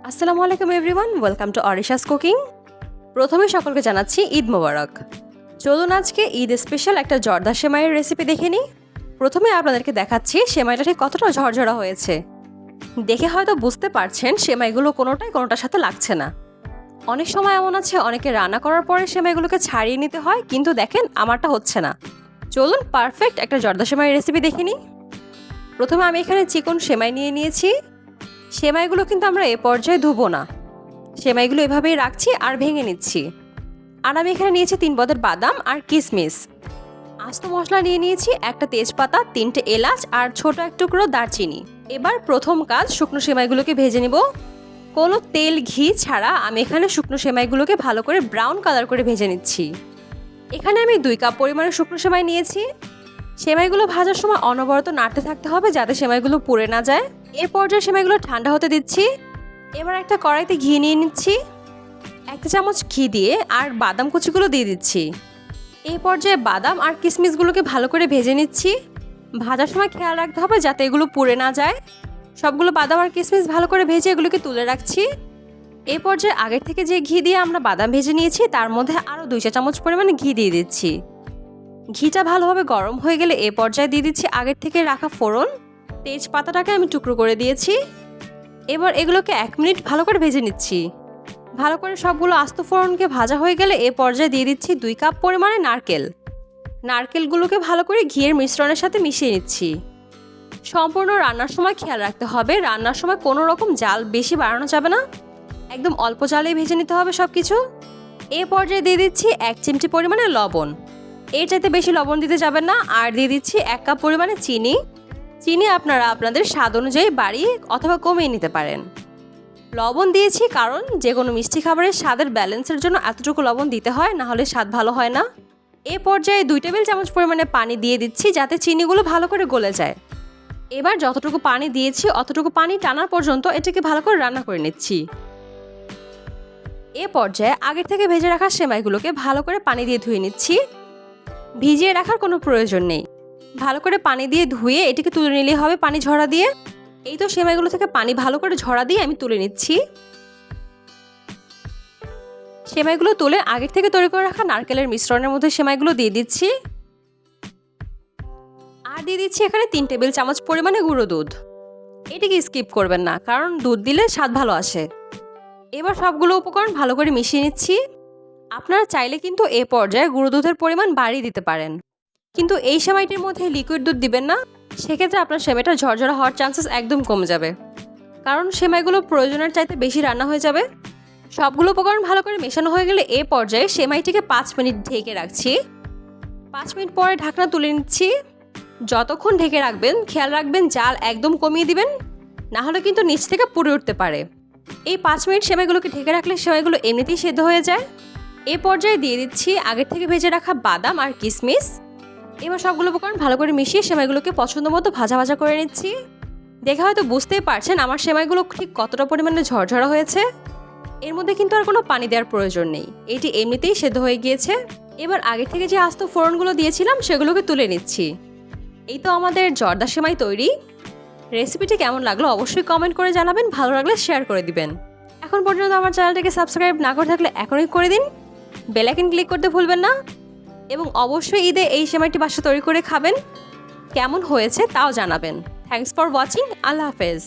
আসসালামু আলাইকুম everyone, welcome to অরিশাস cooking. প্রথমে সকলকে জানাচ্ছি ঈদ মোবারক। চলুন আজকে ঈদ স্পেশাল একটা জর্দা সেমাইয়ের রেসিপি দেখে নিই। প্রথমে আপনাদেরকে দেখাচ্ছি সেমাইটা ঠিক কতটা ঝরঝরা হয়েছে। দেখে হয়তো বুঝতে পারছেন সেমাইগুলো কোনোটার সাথে লাগছে না। অনেক সময় এমন আছে অনেকে রান্না করার পরে সেমাইগুলোকে ছাড়িয়ে নিতে হয়, কিন্তু দেখেন আমারটা হচ্ছে না। চলুন পারফেক্ট একটা জর্দা সেমাইয়ের রেসিপি দেখে নিই। প্রথমে আমি এখানে চিকন সেমাই নিয়ে নিয়েছি। সেমাইগুলো কিন্তু আমরা এ পর্যায়ে ধুবো না, সেমাইগুলো এভাবেই রাখছি আর ভেঙে নিচ্ছি। আর আমি এখানে নিয়েছি 3 পদের বাদাম আর কিশমিশ। আস্ত মশলা নিয়ে নিয়েছি একটা তেজপাতা, 3টে এলাচ আর ছোট এক টুকরো দারচিনি। এবার প্রথম কাজ, শুকনো সেমাইগুলোকে ভেজে নিব। কোনো তেল ঘি ছাড়া আমি এখানে শুকনো সেমাইগুলোকে ভালো করে ব্রাউন কালার করে ভেজে নিচ্ছি। এখানে আমি 2 কাপ পরিমাণে শুকনো সেমাই নিয়েছি। সেমাইগুলো ভাজার সময় অনবরত নাড়তে থাকতে হবে যাতে সেমাইগুলো পুড়ে না যায়। এর পর্যায়ে সেমাইগুলো ঠান্ডা হতে দিচ্ছি। এবার একটা কড়াইতে ঘি নিয়ে নিচ্ছি। 1 চামচ ঘি দিয়ে আর বাদাম কুচিগুলো দিয়ে দিচ্ছি। এই পর্যায়ে বাদাম আর কিশমিশগুলোকে ভালো করে ভেজে নিচ্ছি। ভাজার সময় খেয়াল রাখতে হবে যাতে এগুলো পুড়ে না যায়। সবগুলো বাদাম আর কিশমিশ ভালো করে ভেজে এগুলোকে তুলে রাখছি। এই পর্যায়ে আগের থেকে যে ঘি দিয়ে আমরা বাদাম ভেজে নিয়েছি তার মধ্যে আরও 2 চা চামচ পরিমাণে ঘি দিয়ে দিচ্ছি। ঘিটা ভালোভাবে গরম হয়ে গেলে এ পর্যায়ে দিয়ে দিচ্ছি আগের থেকে রাখা ফোড়ন। তেজপাতাটাকে আমি টুকরো করে দিয়েছি। এবার এগুলোকে 1 মিনিট ভালো করে ভেজে নিচ্ছি। ভালো করে সবগুলো আস্ত ফোড়নকে ভাজা হয়ে গেলে এ পর্যায়ে দিয়ে দিচ্ছি 2 কাপ পরিমাণে নারকেল। নারকেলগুলোকে ভালো করে ঘিয়ের মিশ্রণের সাথে মিশিয়ে নিচ্ছি। সম্পূর্ণ রান্নার সময় খেয়াল রাখতে হবে, রান্নার সময় কোনো রকম জাল বেশি বাড়ানো যাবে না, একদম অল্প জালেই ভেজে নিতে হবে সব কিছু। এ পর্যায়ে দিয়ে দিচ্ছি 1 চিমটি পরিমাণে লবণ। এর চাইতে বেশি লবণ দিতে যাবেন না। আর দিয়ে দিচ্ছি 1 কাপ পরিমাণে চিনি। চিনি আপনারা আপনাদের স্বাদ অনুযায়ী বাড়িয়ে অথবা কমিয়ে নিতে পারেন। লবণ দিয়েছি কারণ যে কোনো মিষ্টি খাবারের স্বাদের ব্যালেন্সের জন্য এতটুকু লবণ দিতে হয়, না হলে স্বাদ ভালো হয় না। এ পর্যায়ে 2 টেবিল চামচ পরিমাণে পানি দিয়ে দিচ্ছি যাতে চিনিগুলো ভালো করে গলে যায়। এবার যতটুকু পানি দিয়েছি অতটুকু পানি টানার পর্যন্ত এটাকে ভালো করে রান্না করে নিচ্ছি। এ পর্যায়ে আগের থেকে ভেজে রাখা সেমাইগুলোকে ভালো করে পানি দিয়ে ধুয়ে নিচ্ছি। ভিজিয়ে রাখার কোনো প্রয়োজন নেই, ভালো করে পানি দিয়ে ধুয়ে এটিকে তুলে নিলেই হবে পানি ঝরা দিয়ে। এই তো সেমাইগুলো থেকে পানি ভালো করে ঝরা দিয়ে আমি তুলে নিচ্ছি। সেমাইগুলো তুলে আগের থেকে তৈরি করে রাখা নারকেলের মিশ্রণের মধ্যে সেমাইগুলো দিয়ে দিচ্ছি। আর দিয়ে দিচ্ছি এখানে 3 টেবিল চামচ পরিমাণে গুঁড়ো দুধ। এটিকে স্কিপ করবেন না, কারণ দুধ দিলে স্বাদ ভালো আসে। এবার সবগুলো উপকরণ ভালো করে মিশিয়ে নিচ্ছি। আপনারা চাইলে কিন্তু এ পর্যায়ে গুঁড়ো দুধের পরিমাণ বাড়িয়ে দিতে পারেন, কিন্তু এই সেমাইটির মধ্যে লিকুইড দুধ দিবেন না। সেক্ষেত্রে আপনার সেমাইটা ঝরঝরা হওয়ার চান্সেস একদম কমে যাবে, কারণ সেমাইগুলো প্রয়োজনের চাইতে বেশি রান্না হয়ে যাবে। সবগুলো উপকরণ ভালো করে মেশানো হয়ে গেলে এ পর্যায়ে সেমাইটিকে 5 মিনিট ঢেকে রাখছি। 5 মিনিট পরে ঢাকনা তুলে নিচ্ছি। যতক্ষণ ঢেকে রাখবেন খেয়াল রাখবেন জাল একদম কমিয়ে দিবেন, না হলে কিন্তু নিচ থেকে পুড়ে উঠতে পারে। এই 5 মিনিট সেমাইগুলোকে ঢেকে রাখলে সেমাইগুলো এমনিতেই সেদ্ধ হয়ে যায়। এ পর্যায়ে দিয়ে দিচ্ছি আগের থেকে ভেজে রাখা বাদাম আর কিশমিশ। এবার সবগুলো উপকরণ ভালো করে মিশিয়ে সেমাইগুলোকে পছন্দ মতো ভাজা ভাজা করে নিচ্ছি। দেখে হয়তো বুঝতেই পারছেন আমার সেমাইগুলো ঠিক কতটা পরিমাণে ঝরঝরা হয়েছে। এর মধ্যে কিন্তু আর কোনো পানি দেওয়ার প্রয়োজন নেই, এটি এমনিতেই সেদ্ধ হয়ে গিয়েছে। এবার আগে থেকে যে আস্ত ফোড়নগুলো দিয়েছিলাম সেগুলোকে তুলে নিচ্ছি। এই তো আমাদের জর্দা সেমাই তৈরি। রেসিপিটি কেমন লাগলো অবশ্যই কমেন্ট করে জানাবেন, ভালো লাগলে শেয়ার করে দিবেন। এখন পর্যন্ত আমার চ্যানেলটাকে সাবস্ক্রাইব না করে থাকলে এখনই করে দিন। বেল আইকন ক্লিক করতে ভুলবেন না, এবং অবশ্যই ঈদে এই সেমাইটি বাসায় তৈরি করে খাবেন। কেমন হয়েছে তাও জানাবেন। Thanks for watching. আল্লাহ হাফেজ।